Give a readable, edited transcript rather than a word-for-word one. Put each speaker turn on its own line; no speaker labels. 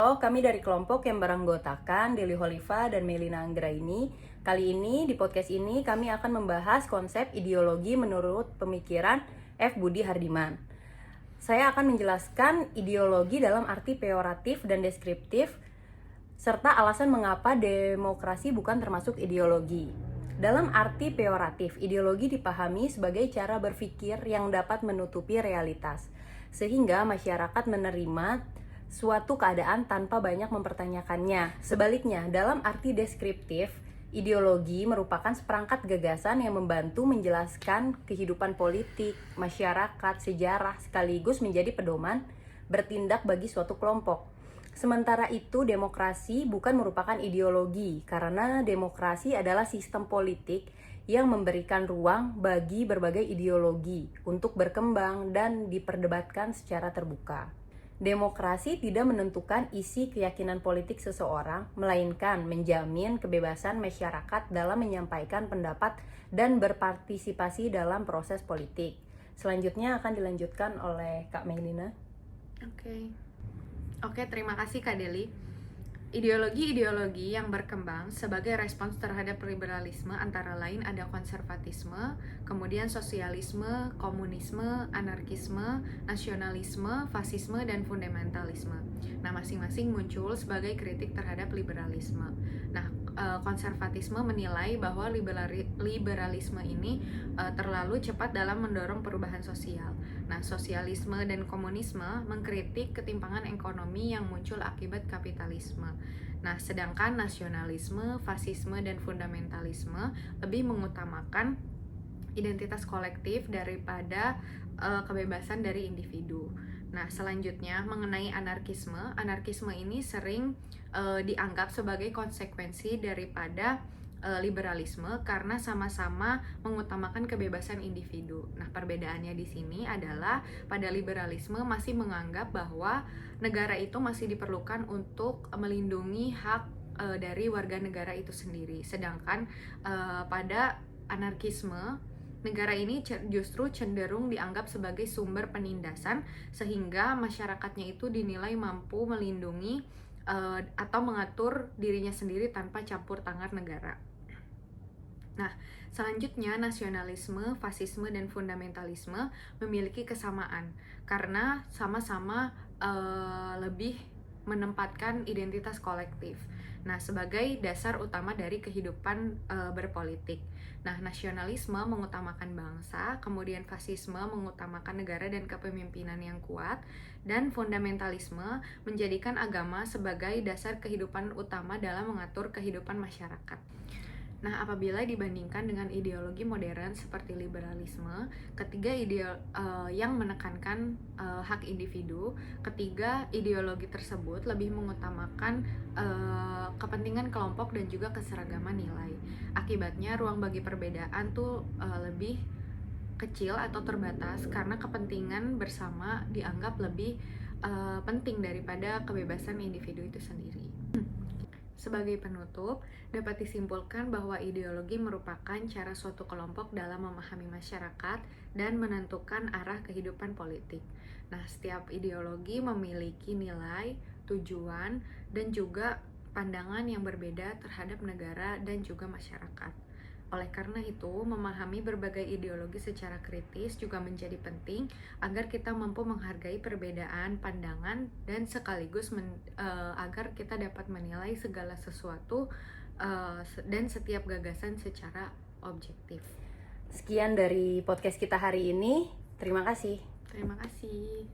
Halo, kami dari kelompok yang beranggotakan Deli Holifa dan Melina Anggraini. Kali ini di podcast ini kami akan membahas konsep ideologi menurut pemikiran F. Budi Hardiman. Saya akan menjelaskan ideologi dalam arti peyoratif dan deskriptif, serta alasan mengapa demokrasi bukan termasuk ideologi. Dalam arti peyoratif, ideologi dipahami sebagai cara berpikir yang dapat menutupi realitas, sehingga masyarakat menerima suatu keadaan tanpa banyak mempertanyakannya. Sebaliknya, dalam arti deskriptif, ideologi merupakan seperangkat gagasan yang membantu menjelaskan kehidupan politik, masyarakat, sejarah, sekaligus menjadi pedoman bertindak bagi suatu kelompok. Sementara itu, demokrasi bukan merupakan ideologi, karena demokrasi adalah sistem politik yang memberikan ruang bagi berbagai ideologi untuk berkembang dan diperdebatkan secara terbuka. Demokrasi tidak menentukan isi keyakinan politik seseorang, melainkan menjamin kebebasan masyarakat dalam menyampaikan pendapat dan berpartisipasi dalam proses politik. Selanjutnya akan dilanjutkan oleh Kak Melina.
Oke, terima kasih Kak Deli. Ideologi-ideologi yang berkembang sebagai respons terhadap liberalisme antara lain ada konservatisme, kemudian sosialisme, komunisme, anarkisme, nasionalisme, fasisme, dan fundamentalisme. Nah, masing-masing muncul sebagai kritik terhadap liberalisme. Nah, konservatisme menilai bahwa liberalisme ini terlalu cepat dalam mendorong perubahan sosial. Nah, sosialisme dan komunisme mengkritik ketimpangan ekonomi yang muncul akibat kapitalisme. Nah, sedangkan nasionalisme, fasisme, dan fundamentalisme lebih mengutamakan identitas kolektif daripada kebebasan dari individu. Nah, selanjutnya mengenai anarkisme. Anarkisme ini sering dianggap sebagai konsekuensi daripada liberalisme karena sama-sama mengutamakan kebebasan individu. Nah, perbedaannya di sini adalah pada liberalisme masih menganggap bahwa negara itu masih diperlukan untuk melindungi hak dari warga negara itu sendiri. Sedangkan pada anarkisme, negara ini justru cenderung dianggap sebagai sumber penindasan sehingga masyarakatnya itu dinilai mampu melindungi atau mengatur dirinya sendiri tanpa campur tangan negara. Nah, selanjutnya nasionalisme, fasisme, dan fundamentalisme memiliki kesamaan karena sama-sama lebih menempatkan identitas kolektif. Nah, sebagai dasar utama dari kehidupan berpolitik. Nah, nasionalisme mengutamakan bangsa, kemudian fasisme mengutamakan negara dan kepemimpinan yang kuat, dan fundamentalisme menjadikan agama sebagai dasar kehidupan utama dalam mengatur kehidupan masyarakat. Nah, apabila dibandingkan dengan ideologi modern seperti liberalisme, ketiga yang menekankan hak individu, ketiga ideologi tersebut lebih mengutamakan kepentingan kelompok dan juga keseragaman nilai. Akibatnya, ruang bagi perbedaan tuh lebih kecil atau terbatas karena kepentingan bersama dianggap lebih penting daripada kebebasan individu itu sendiri. Sebagai penutup, dapat disimpulkan bahwa ideologi merupakan cara suatu kelompok dalam memahami masyarakat dan menentukan arah kehidupan politik. Nah, setiap ideologi memiliki nilai, tujuan, dan juga pandangan yang berbeda terhadap negara dan juga masyarakat. Oleh karena itu, memahami berbagai ideologi secara kritis juga menjadi penting agar kita mampu menghargai perbedaan pandangan dan sekaligus agar kita dapat menilai segala sesuatu dan setiap gagasan secara objektif.
Sekian dari podcast kita hari ini. Terima kasih.
Terima kasih.